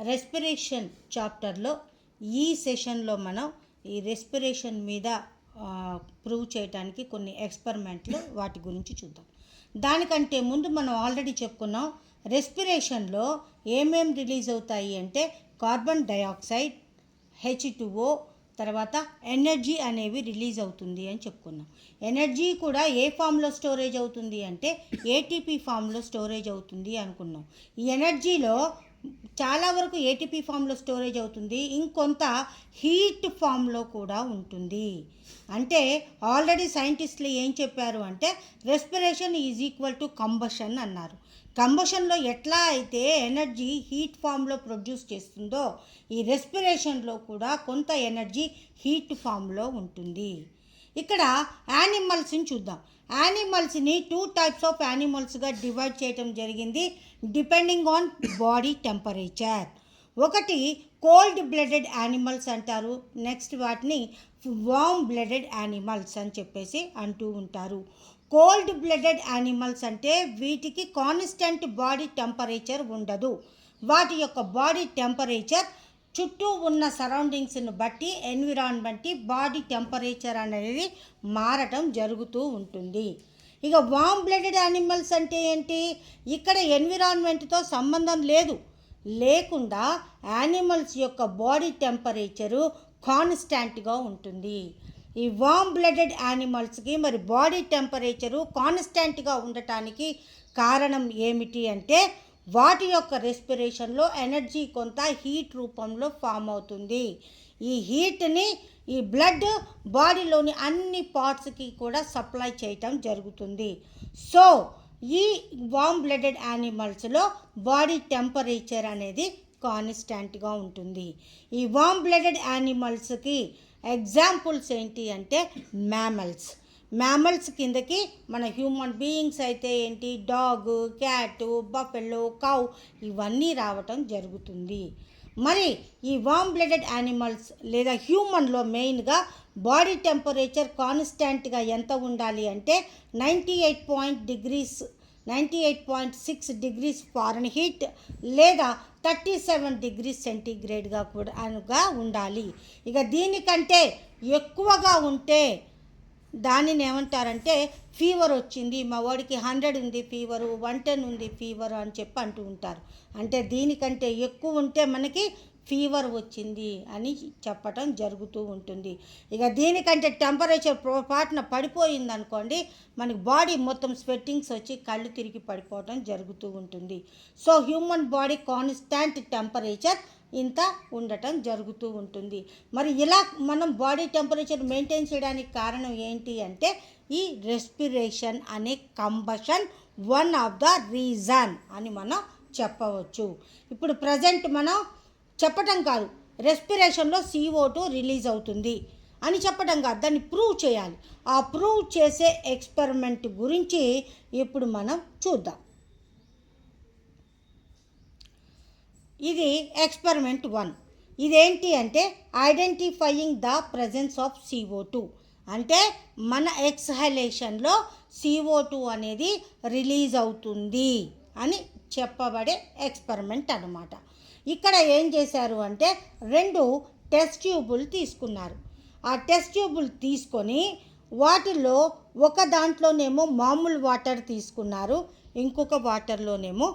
Respiration చాప్టర్లో ఈ సెషన్లో మనం ఈ రెస్పిరేషన్ మీద ప్రూవ్ చేయడానికి కొన్ని ఎక్స్పెరిమెంట్లు వాటి గురించి చూద్దాం. దానికంటే ముందు మనం ఆల్రెడీ చెప్పుకున్నాం, రెస్పిరేషన్లో ఏమేం రిలీజ్ అవుతాయి అంటే కార్బన్ డయాక్సైడ్, H2O, తర్వాత ఎనర్జీ అనేవి రిలీజ్ అవుతుంది అని చెప్పుకున్నాం. ఎనర్జీ కూడా ఏ ఫామ్లో స్టోరేజ్ అవుతుంది అంటే ఏటీపీ ఫామ్లో స్టోరేజ్ అవుతుంది అనుకున్నాం. ఈ ఎనర్జీలో చాలా వరకు ఏటీపీ ఫామ్లో స్టోరేజ్ అవుతుంది, ఇంకొంత హీట్ ఫామ్లో కూడా ఉంటుంది. అంటే ఆల్రెడీ సైంటిస్టులు ఏం చెప్పారు అంటే respiration is equal to combustion అన్నారు. కంబషన్లో ఎట్లా అయితే ఎనర్జీ హీట్ ఫామ్లో ప్రొడ్యూస్ చేస్తుందో ఈ రెస్పిరేషన్లో కూడా కొంత ఎనర్జీ హీట్ ఫామ్లో ఉంటుంది. ఇక్కడ యానిమల్స్ని చూద్దాం. యానిమల్స్ని 2 టైప్స్ ఆఫ్ యానిమల్స్గా డివైడ్ చేయడం జరిగింది డిపెండింగ్ ఆన్ బాడీ టెంపరేచర్. ఒకటి కోల్డ్ బ్లడెడ్ యానిమల్స్ అంటారు, నెక్స్ట్ వాటిని వార్మ్ బ్లడెడ్ యానిమల్స్ అని చెప్పేసి అంటూ ఉంటారు. కోల్డ్ బ్లడెడ్ యానిమల్స్ అంటే వీటికి కాన్స్టెంట్ బాడీ టెంపరేచర్ ఉండదు. వాటి యొక్క బాడీ టెంపరేచర్ చుట్టూ ఉన్న సరౌండింగ్స్ని బట్టి, ఎన్విరాన్మెంట్ బాడీ టెంపరేచర్ అనేది మారటం జరుగుతూ ఉంటుంది. ఇక వార్మ్ బ్లడెడ్ యానిమల్స్ అంటే ఏంటి? ఇక్కడ ఎన్విరాన్మెంట్తో సంబంధం లేకుండా యానిమల్స్ యొక్క బాడీ టెంపరేచరు కాన్స్టాంట్గా ఉంటుంది. ఈ వార్మ్ బ్లడెడ్ యానిమల్స్కి మరి బాడీ టెంపరేచరు కాన్స్టాంట్గా ఉండటానికి కారణం ఏమిటి అంటే వాటి యొక్క రెస్పిరేషన్లో ఎనర్జీ కొంత హీట్ రూపంలో ఫామ్ అవుతుంది. ఈ హీట్ని ఈ బ్లడ్ బాడీలోని అన్ని పార్ట్స్కి కూడా సప్లై చేయటం జరుగుతుంది. సో ఈ వార్మ్ బ్లడెడ్ యానిమల్స్లో బాడీ టెంపరేచర్ అనేది కాన్స్టాంట్గా ఉంటుంది. ఈ వార్మ్ బ్లడెడ్ యానిమల్స్కి ఎగ్జాంపుల్స్ ఏంటి అంటే మ్యామల్స్ కిందకి మన హ్యూమన్ బీయింగ్స్ అయితే ఏంటి, డాగ్, క్యాట్, బఫెలో, కౌ ఇవన్నీ రావటం జరుగుతుంది. మరి ఈ వార్మ్ బ్లడెడ్ యానిమల్స్ లేదా హ్యూమన్లో మెయిన్గా బాడీ టెంపరేచర్ కాన్స్టాంట్గా ఎంత ఉండాలి అంటే 98.6 డిగ్రీస్ ఫారెన్హీట్ లేదా 37 డిగ్రీస్ సెంటీగ్రేడ్గా కూడా ఉండాలి. ఇక దీనికంటే ఎక్కువగా ఉంటే దానిని ఏమంటారంటే ఫీవర్ వచ్చింది, మా వాడికి 100 ఉంది ఫీవరు, 110 ఉంది ఫీవర్ అని చెప్పి అంటూ ఉంటారు. అంటే దీనికంటే ఎక్కువ ఉంటే మనకి ఫీవర్ వచ్చింది అని చెప్పటం జరుగుతూ ఉంటుంది. ఇక దీనికంటే టెంపరేచర్ పొరపాటున పడిపోయింది అనుకోండి, మనకి బాడీ మొత్తం స్వెట్టింగ్స్ వచ్చి కళ్ళు తిరిగి పడిపోవటం జరుగుతూ ఉంటుంది. So human body constant temperature ఇంత ఉండటం జరుగుతూ ఉంటుంది. మరి ఇలా మనం బాడీ టెంపరేచర్ మెయింటైన్ చేయడానికి కారణం ఏంటి అంటే ఈ రెస్పిరేషన్ అనే combustion one of the reason అని మనం చెప్పవచ్చు. ఇప్పుడు ప్రజెంట్ మనం చెప్పటం కాదు, రెస్పిరేషన్లో CO2 రిలీజ్ అవుతుంది అని చెప్పటం కాదు, దాన్ని ప్రూవ్ చేయాలి. ఆ ప్రూవ్ చేసే ఎక్స్పెరిమెంట్ గురించి ఇప్పుడు మనం చూద్దాం. ఇది ఎక్స్పెరిమెంట్ 1. ఇదేంటి అంటే identifying the presence of CO2. అంటే మన ఎక్స్హలేషన్లో CO2 అనేది రిలీజ్ అవుతుంది అని చెప్పబడే ఎక్స్పెరిమెంట్ అన్నమాట. ఇక్కడ ఏం చేశారు అంటే 2 టెస్ట్ ట్యూబులు తీసుకున్నారు. ఆ టెస్ట్ ట్యూబులు తీసుకొని వాటిలో ఒక దాంట్లోనేమో మామూలు వాటర్ తీసుకున్నారు, ఇంకొక వాటర్లోనేమో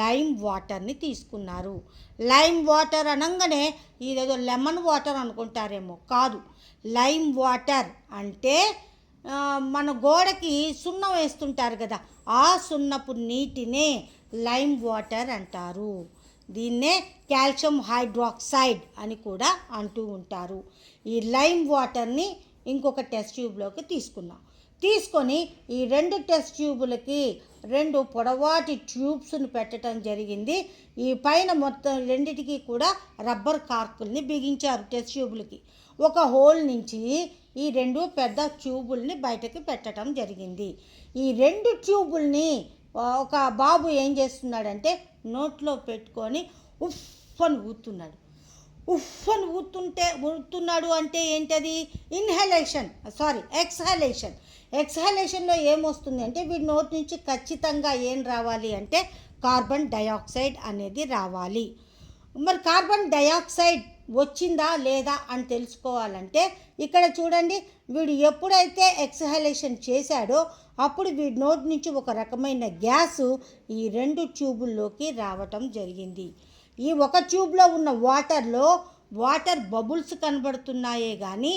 లైమ్ వాటర్ని తీసుకున్నారు. లైమ్ వాటర్ అనగానే ఇదేదో లెమన్ వాటర్ అనుకుంటారేమో, కాదు. లైమ్ వాటర్ అంటే మన గోడకి సున్నం వేస్తుంటారు కదా, ఆ సున్నపు నీటినే లైమ్ వాటర్ అంటారు. దీన్నే కాల్షియం హైడ్రాక్సైడ్ అని కూడా అంటూ ఉంటారు. ఈ లైమ్ వాటర్ని ఇంకొక టెస్ట్ ట్యూబ్లోకి తీసుకొని ఈ 2 టెస్ట్ ట్యూబులకి 2 పొడవాటి ట్యూబ్స్ని పెట్టడం జరిగింది. ఈ పైన మొత్తం రెండిటికి కూడా రబ్బర్ కార్కుల్ని బిగించారు. టెస్ట్ ట్యూబులకి ఒక హోల్ నుంచి ఈ 2 పెద్ద ట్యూబుల్ని బయటకు పెట్టడం జరిగింది. ఈ 2 ట్యూబుల్ని ఒక బాబు ఏం చేస్తున్నాడంటే నోట్లో పెట్టుకొని ఉఫ్ అని ఊతున్నాడు అంటే ఏంటది? ఎక్స్హలేషన్లో ఏమొస్తుంది అంటే వీడి నోటి నుంచి ఖచ్చితంగా ఏం రావాలి అంటే కార్బన్ డయాక్సైడ్ అనేది రావాలి. మరి కార్బన్ డయాక్సైడ్ వచ్చిందా లేదా అని తెలుసుకోవాలంటే ఇక్కడ చూడండి, వీడు ఎప్పుడైతే ఎక్స్హలేషన్ చేశాడో అప్పుడు వీడి నోటి నుంచి ఒక రకమైన గ్యాసు ఈ 2 ట్యూబుల్లోకి రావటం జరిగింది. ఈ ఒక ట్యూబ్లో ఉన్న వాటర్ బబుల్స్ కనబడుతున్నాయే కానీ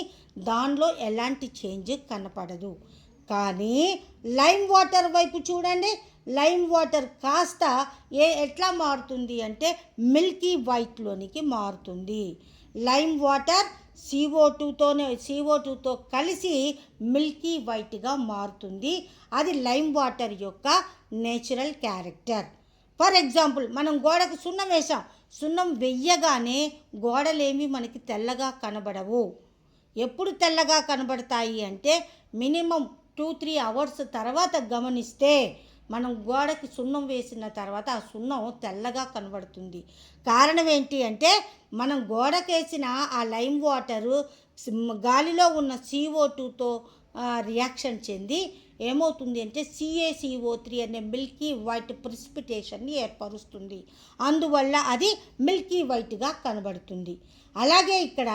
దానిలో ఎలాంటి చేంజ్ కనపడదు. కానీ లైమ్ వాటర్ వైపు చూడండి, లైమ్ వాటర్ కాస్త ఎట్లా మారుతుంది అంటే మిల్కీ వైట్లోనికి మారుతుంది. లైమ్ వాటర్ CO2తో కలిసి మిల్కీ వైట్గా మారుతుంది. అది లైమ్ వాటర్ యొక్క నేచురల్ క్యారెక్టర్. ఫర్ ఎగ్జాంపుల్, మనం గోడకు సున్నం వేసాం, సున్నం వెయ్యగానే గోడలేమి మనకి తెల్లగా కనబడవు. ఎప్పుడు తెల్లగా కనబడతాయి అంటే మినిమం 2-3 అవర్స్ తర్వాత గమనిస్తే మనం గోడకి సున్నం వేసిన తర్వాత ఆ సున్నం తెల్లగా కనబడుతుంది. కారణం ఏంటి అంటే మనం గోడకేసిన ఆ లైమ్ వాటరు గాలిలో ఉన్న CO2తో రియాక్షన్ చెంది ఏమవుతుంది అంటే CaCO3 అనే మిల్కీ వైట్ ప్రిసిపిటేషన్ని ఏర్పరుస్తుంది. అందువల్ల అది మిల్కీ వైట్గా కనబడుతుంది. అలాగే ఇక్కడ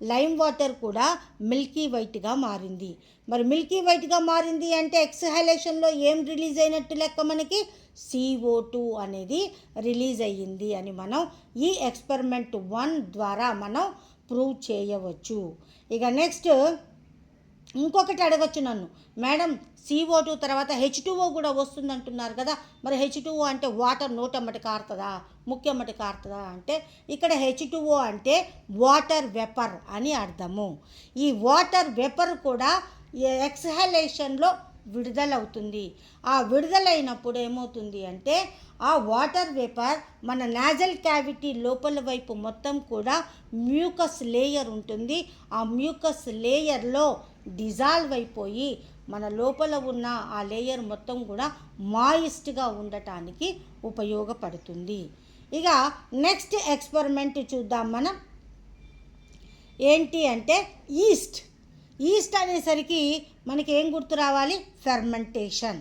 లైమ్ వాటర్ కూడా మిల్కీ వైట్గా మారింది. మరి మిల్కీ వైట్గా మారింది అంటే ఎక్స్హలేషన్లో ఏం రిలీజ్ అయినట్టు లెక్క, మనకి CO2 అనేది రిలీజ్ అయ్యింది అని మనం ఈ ఎక్స్పెరిమెంట్ 1 ద్వారా మనం ప్రూవ్ చేయవచ్చు. ఇక నెక్స్ట్ ఇంకొకటి అడగచ్చు నన్ను, మేడం CO2 తర్వాత H2O కూడా వస్తుంది అంటున్నారు కదా, మరి H2O అంటే వాటర్ నోటమ్మటి కారుతుందా, ముఖ్యమ్మటి కారుతుందా అంటే ఇక్కడ H2O అంటే వాటర్ వెపర్ అని అర్థము. ఈ వాటర్ వెపర్ కూడా ఎక్స్హలేషన్లో విడుదలవుతుంది. ఆ విడుదలైనప్పుడు ఏమవుతుంది అంటే ఆ వాటర్ వేపర్ మన నాజల్ క్యావిటీ లోపల వైపు మొత్తం కూడా మ్యూకస్ లేయర్ ఉంటుంది. ఆ మ్యూకస్ లేయర్లో డిజాల్వ్ అయిపోయి మన లోపల ఉన్న ఆ లేయర్ మొత్తం కూడా మాయిస్ట్గా ఉండటానికి ఉపయోగపడుతుంది. ఇక నెక్స్ట్ ఎక్స్పెరిమెంట్ చూద్దాం మనం. ఏంటి అంటే ఈస్ట్ అనేసరికి మనకి ఏం గుర్తు రావాలి, ఫెర్మెంటేషన్.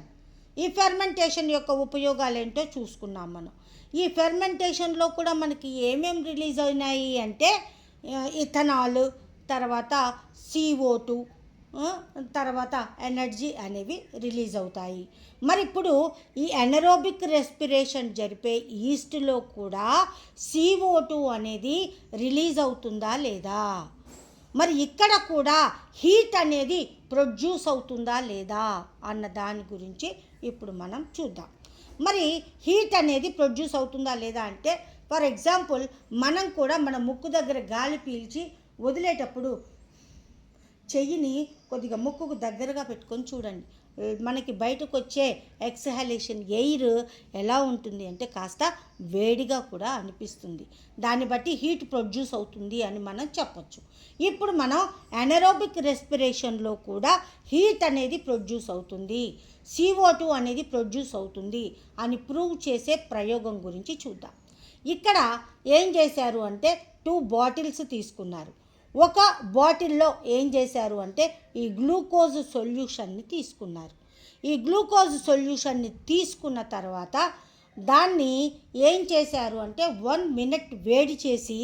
ఈ ఫెర్మెంటేషన్ యొక్క ఉపయోగాలు ఏంటో చూసుకున్నాం మనం. ఈ ఫెర్మెంటేషన్లో కూడా మనకి ఏమేమి రిలీజ్ అయినాయి అంటే ఇథనాల్, తర్వాత CO2, తర్వాత ఎనర్జీ అనేవి రిలీజ్ అవుతాయి. మరి ఇప్పుడు ఈ ఎనరోబిక్ రెస్పిరేషన్ జరిపే ఈస్ట్లో కూడా CO2 అనేది రిలీజ్ అవుతుందా లేదా, మరి ఇక్కడ కూడా హీట్ అనేది ప్రొడ్యూస్ అవుతుందా లేదా అన్న దాని గురించి ఇప్పుడు మనం చూద్దాం. మరి హీట్ అనేది ప్రొడ్యూస్ అవుతుందా లేదా అంటే ఫర్ ఎగ్జాంపుల్ మనం కూడా మన ముక్కు దగ్గర గాలి పీల్చి వదిలేటప్పుడు చెయ్యిని కొద్దిగా ముక్కుకు దగ్గరగా పెట్టుకొని చూడండి. మనకి బయటకు వచ్చే ఎక్స్హలేషన్ ఎయిర్ ఎలా ఉంటుంది అంటే కాస్త వేడిగా కూడా అనిపిస్తుంది. దాన్ని బట్టి హీట్ ప్రొడ్యూస్ అవుతుంది అని మనం చెప్పొచ్చు. ఇప్పుడు మనం ఎనరోబిక్ రెస్పిరేషన్లో కూడా హీట్ అనేది ప్రొడ్యూస్ అవుతుంది, CO2 అనేది ప్రొడ్యూస్ అవుతుంది అని ప్రూవ్ చేసే ప్రయోగం గురించి చూద్దాం. ఇక్కడ ఏం చేశారు అంటే 2 బాటిల్స్ తీసుకున్నారు. ఒక బాటిల్లో ఏం చేశారు అంటే ఈ గ్లూకోజ్ సొల్యూషన్ని తీసుకున్నారు. ఈ గ్లూకోజ్ సొల్యూషన్ని తీసుకున్న తర్వాత దాన్ని ఏం చేశారు అంటే 1 మినిట్ వేడి చేసి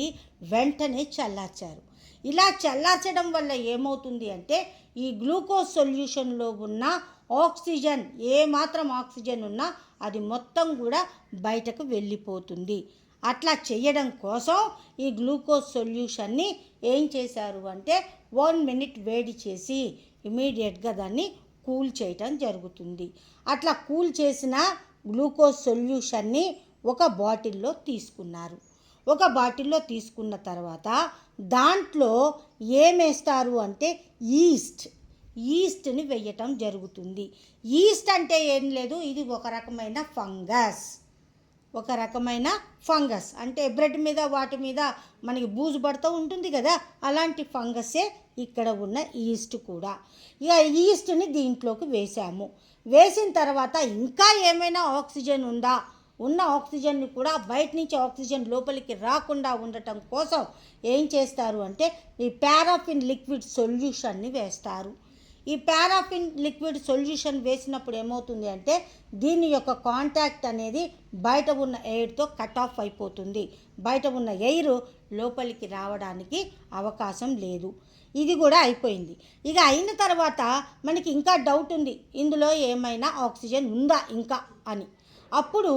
వెంటనే చల్లార్చారు. ఇలా చల్లార్చడం వల్ల ఏమవుతుంది అంటే ఈ గ్లూకోజ్ సొల్యూషన్లో ఉన్న ఆక్సిజన్, ఏమాత్రం ఆక్సిజన్ ఉన్నా అది మొత్తం కూడా బయటకు వెళ్ళిపోతుంది. అట్లా చేయడం కోసం ఈ గ్లూకోజ్ సొల్యూషన్ని ఏం చేశారు అంటే 1 మినిట్ వేడి చేసి ఇమీడియట్గా దాన్ని కూల్ చేయటం జరుగుతుంది. అట్లా కూల్ చేసిన గ్లూకోజ్ సొల్యూషన్ని ఒక బాటిల్లో తీసుకున్నారు. ఒక బాటిల్లో తీసుకున్న తర్వాత దాంట్లో ఏమేస్తారు అంటే ఈస్ట్ని వేయటం జరుగుతుంది. ఈస్ట్ అంటే ఏం లేదు, ఇది ఒక రకమైన ఫంగస్ అంటే బ్రెడ్ మీద వాటి మీద మనకి బూజు పడుతూ ఉంటుంది కదా, అలాంటి ఫంగస్సే ఇక్కడ ఉన్న ఈస్ట్ కూడా. ఇక ఈస్ట్ని దీంట్లోకి వేసాము. వేసిన తర్వాత ఇంకా ఏమైనా ఆక్సిజన్ ఉందా, ఉన్న ఆక్సిజన్ని కూడా బయట నుంచి ఆక్సిజన్ లోపలికి రాకుండా ఉండటం కోసం ఏం చేస్తారు అంటే ఈ పారాఫిన్ లిక్విడ్ సొల్యూషన్ని వేస్తారు. ఈ పారాఫిన్ లిక్విడ్ సొల్యూషన్ వేసినప్పుడు ఏమవుతుంది అంటే దీని యొక్క కాంటాక్ట్ అనేది బయట ఉన్న ఎయిర్తో కట్ ఆఫ్ అయిపోతుంది. బయట ఉన్న ఎయిర్ లోపలికి రావడానికి అవకాశం లేదు. ఇది కూడా అయిపోయింది. ఇక అయిన తర్వాత మనకి ఇంకా డౌట్ ఉంది, ఇందులో ఏమైనా ఆక్సిజన్ ఉందా ఇంకా అని. అప్పుడు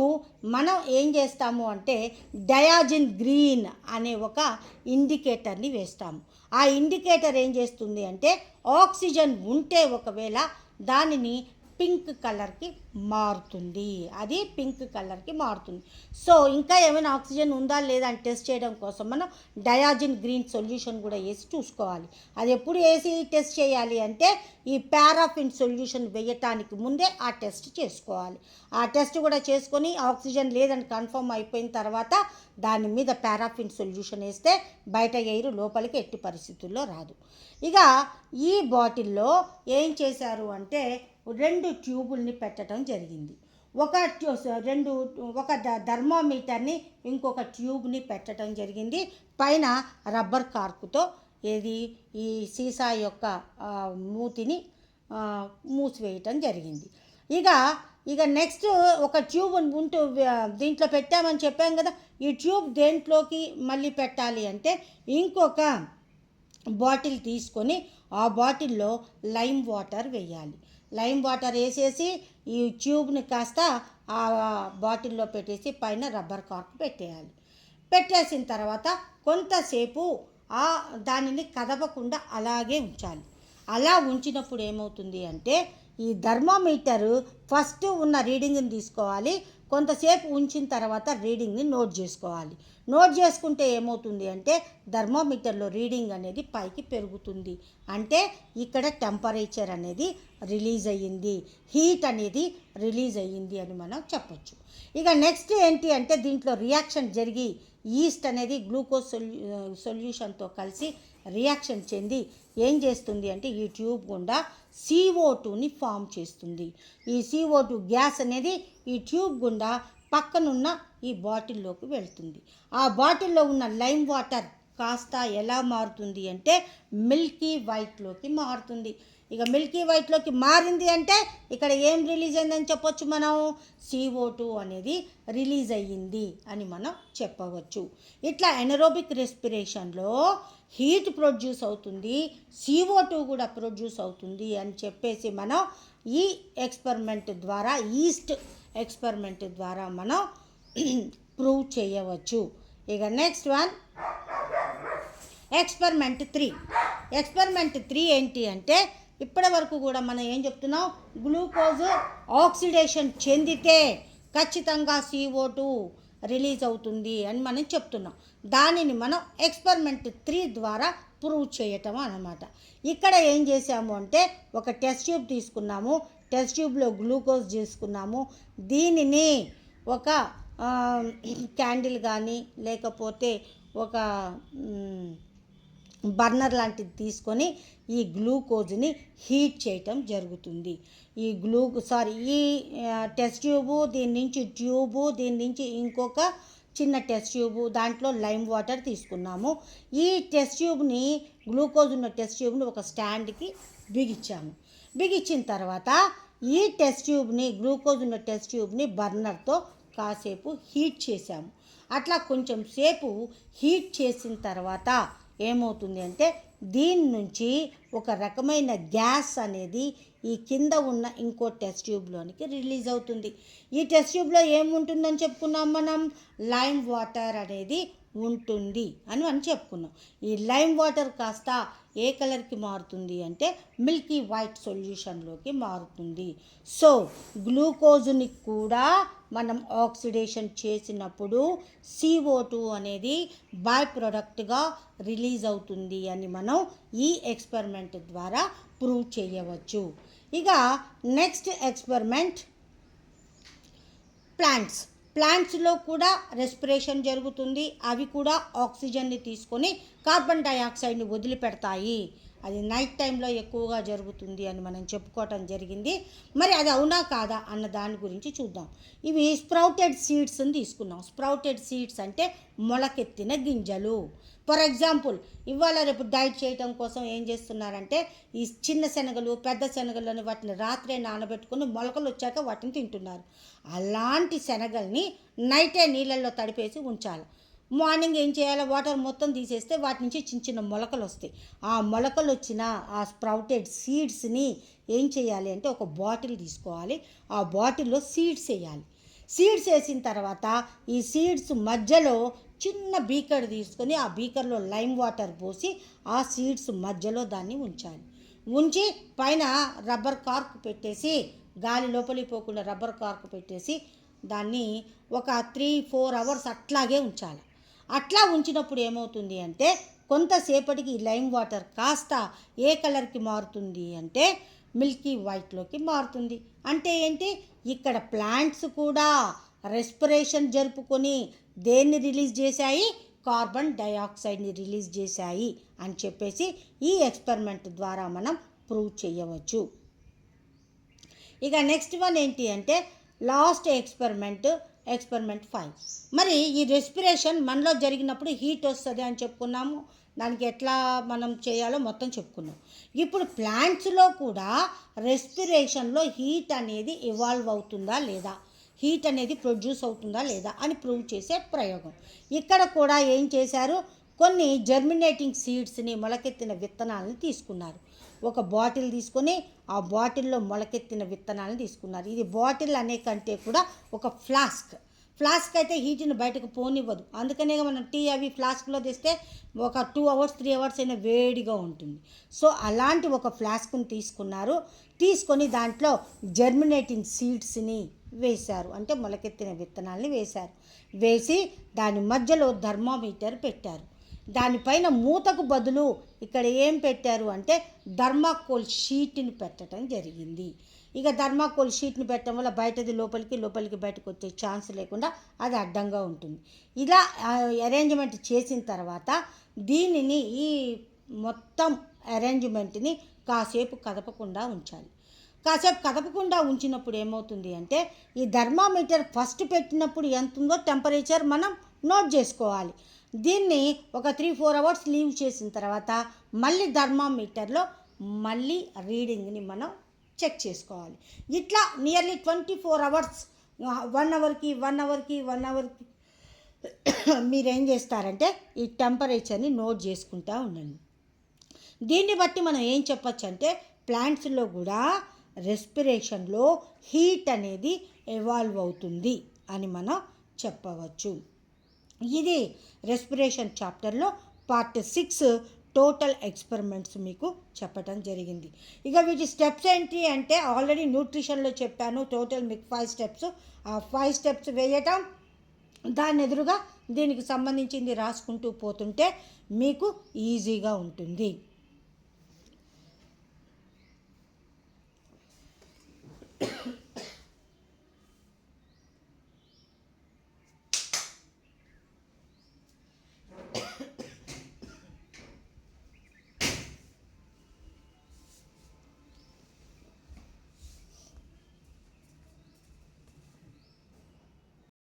మనం ఏం చేస్తాము అంటే డయాజిన్ గ్రీన్ అనే ఒక ఇండికేటర్ని వేస్తాము. ఆ ఇండికేటర్ ఏం చేస్తుంది అంటే ఆక్సిజన్ ఉంటే ఒకవేళ దానిని పింక్ కలర్కి మారుతుంది. అది పింక్ కలర్కి మారుతుంది. సో ఇంకా ఏమైనా ఆక్సిజన్ ఉందా లేదా అని టెస్ట్ చేయడం కోసం మనం డయాజిన్ గ్రీన్ సొల్యూషన్ కూడా వేసి చూసుకోవాలి. అది ఎప్పుడు వేసి టెస్ట్ చేయాలి అంటే ఈ పారాఫిన్ సొల్యూషన్ వేయటానికి ముందే ఆ టెస్ట్ చేసుకోవాలి. ఆ టెస్ట్ కూడా చేసుకొని ఆక్సిజన్ లేదని కన్ఫర్మ్ అయిపోయిన తర్వాత దాని మీద పారాఫిన్ సొల్యూషన్ వేస్తే బయట ఎయిర్ లోపలికి ఎట్టి పరిస్థితుల్లో రాదు. ఇక ఈ బాటిల్లో ఏం చేశారు అంటే 2 ట్యూబుల్ని పెట్టడం జరిగింది. ఒక థర్మామీటర్ని ఇంకొక ట్యూబ్ని పెట్టడం జరిగింది. పైన రబ్బర్ కార్కుతో ఈ సీసా యొక్క మూతిని మూసివేయటం జరిగింది. ఇక నెక్స్ట్ ఒక ట్యూబ్ ఉంటూ దీంట్లో పెట్టామని చెప్పాం కదా. ఈ ట్యూబ్ దేంట్లోకి మళ్ళీ పెట్టాలి అంటే ఇంకొక బాటిల్ తీసుకొని ఆ బాటిల్లో లైమ్ వాటర్ వేయాలి. లైమ్ వాటర్ వేసేసి ఈ ట్యూబ్ని కాస్త ఆ బాటిల్లో పెట్టేసి పైన రబ్బర్ కార్క్ పెట్టేయాలి. పెట్టేసిన తర్వాత కొంతసేపు దానిని కదపకుండా అలాగే ఉంచాలి. అలా ఉంచినప్పుడు ఏమవుతుంది అంటే ఈ థర్మామీటర్ ఫస్ట్ ఉన్న రీడింగ్ని తీసుకోవాలి. కొంతసేపు ఉంచిన తర్వాత రీడింగ్ని నోట్ చేసుకోవాలి. నోట్ చేసుకుంటే ఏమవుతుంది అంటే థర్మామీటర్లో రీడింగ్ అనేది పైకి పెరుగుతుంది. అంటే ఇక్కడ టెంపరేచర్ అనేది రిలీజ్ అయ్యింది, హీట్ అనేది రిలీజ్ అయ్యింది అని మనం చెప్పొచ్చు. ఇక నెక్స్ట్ ఏంటి అంటే దీంట్లో రియాక్షన్ జరిగి ఈస్ట్ అనేది గ్లూకోజ్ సొల్యూషన్తో కలిసి రియాక్షన్ చెంది ఏం చేస్తుంది అంటే ఈ ట్యూబ్ గుండా CO2ని ఫామ్ చేస్తుంది. ఈ CO2 గ్యాస్ అనేది ఈ ట్యూబ్ గుండా పక్కనున్న ఈ బాటిల్లోకి వెళ్తుంది. ఆ బాటిల్లో ఉన్న లైమ్ వాటర్ కాస్త ఎలా మారుతుంది అంటే మిల్కీ వైట్లోకి మారుతుంది. ఇక మిల్కీ వైట్లోకి మారింది అంటే ఇక్కడ ఏం రిలీజ్ అయిందని చెప్పొచ్చు మనం, CO2 అనేది రిలీజ్ అయ్యింది అని మనం చెప్పవచ్చు. ఇట్లా ఎనరోబిక్ రెస్పిరేషన్లో హీట్ ప్రొడ్యూస్ అవుతుంది, CO2 కూడా ప్రొడ్యూస్ అవుతుంది అని చెప్పేసి మనం ఈ ఎక్స్పెరిమెంట్ ద్వారా ఈస్ట్ ఎక్స్పెరిమెంట్ ద్వారా మనం ప్రూవ్ చేయవచ్చు. ఇక నెక్స్ట్ వన్ ఎక్స్పెరిమెంట్ 3. ఎక్స్పెరిమెంట్ 3 ఏంటి అంటే ఇప్పటి వరకు కూడా మనం ఏం చెప్తున్నాం, గ్లూకోజ్ ఆక్సిడేషన్ చెందితే ఖచ్చితంగా CO2 రిలీజ్ అవుతుంది అని మనం చెప్తున్నాం. దానిని మనం ఎక్స్పెరిమెంట్ 3 ద్వారా ప్రూవ్ చేయటం అన్నమాట. ఇక్కడ ఏం చేసాము అంటే ఒక టెస్ట్ ట్యూబ్ తీసుకున్నాము. టెస్ట్ ట్యూబ్లో గ్లూకోజ్ తీసుకున్నాము. దీనిని ఒక క్యాండిల్ కానీ లేకపోతే ఒక బర్నర్ లాంటిది తీసుకొని ఈ గ్లూకోజ్ని హీట్ చేయటం జరుగుతుంది. ఈ టెస్ట్ ట్యూబు, దీని నుంచి ట్యూబు, దీని నుంచి ఇంకొక చిన్న టెస్ట్ ట్యూబు, దాంట్లో లైమ్ వాటర్ తీసుకున్నాము. ఈ టెస్ట్ ట్యూబ్ని గ్లూకోజ్ ఉన్న టెస్ట్ ట్యూబ్ని ఒక స్టాండ్కి బిగించాము. బిగించిన తర్వాత ఈ టెస్ట్ ట్యూబ్ని గ్లూకోజ్ ఉన్న టెస్ట్ ట్యూబ్ని బర్నర్తో కాసేపు హీట్ చేసాము. అట్లా కొంచెం సేపు హీట్ చేసిన తర్వాత ఏమవుతుంది అంటే దీని నుంచి ఒక రకమైన గ్యాస్ అనేది ఈ కింద ఉన్న ఇంకో టెస్ట్ ట్యూబ్లోనికి రిలీజ్ అవుతుంది. ఈ టెస్ట్ ట్యూబ్లో ఏముంటుందని చెప్పుకున్నాం మనం, లైమ్ వాటర్ అనేది ఉంటుంది అని చెప్పుకున్నాం. ఈ లైమ్ వాటర్ కాస్త ఏ కలర్కి మారుతుంది అంటే మిల్కీ వైట్ సొల్యూషన్లోకి మారుతుంది. సో గ్లూకోజ్ని కూడా మనం ఆక్సిడేషన్ చేసినప్పుడు CO2 అనేది బై ప్రొడక్ట్గా రిలీజ్ అవుతుంది అని మనం ఈ ఎక్స్పెరిమెంట్ ద్వారా ప్రూవ్ చేయవచ్చు. ఇక నెక్స్ట్ ఎక్స్పెరిమెంట్ ప్లాంట్స్లో కూడా రెస్పిరేషన్ జరుగుతుంది. అవి కూడా ఆక్సిజన్ని తీసుకొని కార్బన్ డైఆక్సైడ్ని వదిలిపెడతాయి అది నైట్ టైంలో ఎక్కువగా జరుగుతుంది అని మనం చెప్పుకోవటం జరిగింది. మరి అది అవునా కాదా అన్న దాని గురించి చూద్దాం. ఇవి స్ప్రౌటెడ్ సీడ్స్ని తీసుకున్నాం. స్ప్రౌటెడ్ సీడ్స్ అంటే మొలకెత్తిన గింజలు. ఫర్ ఎగ్జాంపుల్, ఇవాళ రేపు డైట్ చేయటం కోసం ఏం చేస్తున్నారంటే ఈ చిన్న శనగలు, పెద్ద శనగలను వాటిని రాత్రే నానబెట్టుకుని మొలకలు వచ్చాక వాటిని తింటున్నారు. అలాంటి శనగల్ని నైటే నీళ్ళల్లో తడిపేసి ఉంచాలి. మార్నింగ్ ఏం చేయాలి, వాటర్ మొత్తం తీసేస్తే వాటి నుంచి చిన్న చిన్న మొలకలు వస్తాయి. ఆ మొలకలు వచ్చిన ఆ స్ప్రౌటెడ్ సీడ్స్ని ఏం చేయాలి అంటే ఒక బాటిల్ తీసుకోవాలి. ఆ బాటిల్లో సీడ్స్ వేయాలి. సీడ్స్ వేసిన తర్వాత ఈ సీడ్స్ మధ్యలో చిన్న బీకర్ తీసుకొని ఆ బీకర్లో లైమ్ వాటర్ పోసి ఆ సీడ్స్ మధ్యలో దాన్ని ఉంచాలి. ఉంచి పైన రబ్బర్ కార్క్ పెట్టేసి, గాలి లోపలికి పోకుండా రబ్బర్ కార్క్ పెట్టేసి దాన్ని ఒక 3-4 అవర్స్ అట్లాగే ఉంచాలి. అట్లా ఉంచినప్పుడు ఏమవుతుంది అంటే కొంతసేపటికి లైమ్ వాటర్ కాస్త ఏ కలర్కి మారుతుంది అంటే మిల్కీ వైట్లోకి మారుతుంది. అంటే ఏంటి, ఇక్కడ ప్లాంట్స్ కూడా రెస్పిరేషన్ జరుపుకొని దేన్ని రిలీజ్ చేశాయి, కార్బన్ డైఆక్సైడ్ని రిలీజ్ చేశాయి అని చెప్పేసి ఈ ఎక్స్పెరిమెంట్ ద్వారా మనం ప్రూవ్ చేయవచ్చు. ఇక నెక్స్ట్ వన్ ఏంటి అంటే లాస్ట్ ఎక్స్పెరిమెంట్ 5. మరి ఈ రెస్పిరేషన్ మనలో జరిగినప్పుడు హీట్ వస్తుంది అని చెప్పుకున్నాము. దానికి ఎట్లా మనం చేయాలో మొత్తం చెప్పుకున్నాం. ఇప్పుడు ప్లాంట్స్లో కూడా రెస్పిరేషన్లో హీట్ అనేది ఇవాల్వ్ అవుతుందా లేదా, హీట్ అనేది ప్రొడ్యూస్ అవుతుందా లేదా అని ప్రూవ్ చేసే ప్రయోగం. ఇక్కడ కూడా ఏం చేశారు, కొన్ని జర్మినేటింగ్ సీడ్స్ని, మొలకెత్తిన విత్తనాలను తీసుకున్నారు. ఒక బాటిల్ తీసుకొని ఆ బాటిల్లో మొలకెత్తిన విత్తనాలను తీసుకున్నారు. ఇది బాటిల్ అనే కంటే కూడా ఒక ఫ్లాస్క్ అయితే హీట్ని బయటకు పోనివ్వదు. అందుకనే మనం టీ అవి ఫ్లాస్క్లో తెస్తే ఒక 2 అవర్స్ 3 అవర్స్ అయినా వేడిగా ఉంటుంది. సో అలాంటి ఒక ఫ్లాస్క్ని తీసుకున్నారు. తీసుకొని దాంట్లో జర్మినేటింగ్ సీడ్స్ని వేశారు, అంటే మొలకెత్తిన విత్తనాలని వేశారు. వేసి దాని మధ్యలో థర్మామీటర్ పెట్టారు. దానిపైన మూతకు బదులు ఇక్కడ ఏం పెట్టారు అంటే థర్మాకోల్ షీట్ని పెట్టడం జరిగింది. ఇక థర్మాకోల్ షీట్ని పెట్టడం వల్ల బయటది లోపలికి బయటకు వచ్చే ఛాన్స్ లేకుండా అది అడ్డంగా ఉంటుంది. ఇలా అరేంజ్మెంట్ చేసిన తర్వాత దీనిని, ఈ మొత్తం అరేంజ్మెంట్ని కాసేపు కదపకుండా ఉంచాలి. కాసేపు కదపకుండా ఉంచినప్పుడు ఏమవుతుంది అంటే ఈ థర్మామీటర్ ఫస్ట్ పెట్టినప్పుడు ఎంత ఉందో టెంపరేచర్ మనం నోట్ చేసుకోవాలి. దీన్ని ఒక 3-4 అవర్స్ లీవ్ చేసిన తర్వాత మళ్ళీ థర్మామీటర్లో మళ్ళీ రీడింగ్ని మనం చెక్ చేసుకోవాలి. ఇట్లా నియర్లీ 24 అవర్స్, 1 అవర్కి మీరేం చేస్తారంటే ఈ టెంపరేచర్ని నోట్ చేసుకుంటూ ఉండండి. దీన్ని బట్టి మనం ఏం చెప్పచ్చు అంటే ప్లాంట్స్లో కూడా రెస్పిరేషన్లో హీట్ అనేది ఎవాల్వ్ అవుతుంది అని మనం చెప్పవచ్చు. ఇది రెస్పిరేషన్ చాప్టర్లో పార్ట్ 6 టోటల్ ఎక్స్పెరిమెంట్స్ మీకు చెప్పడం జరిగింది. ఇక వీటి స్టెప్స్ ఏంటి అంటే ఆల్రెడీ న్యూట్రిషన్లో చెప్పాను. టోటల్ మీకు 5 స్టెప్స్. ఆ 5 స్టెప్స్ వేయటం, దాని ఎదురుగా దీనికి సంబంధించింది రాసుకుంటూ పోతుంటే మీకు ఈజీగా ఉంటుంది.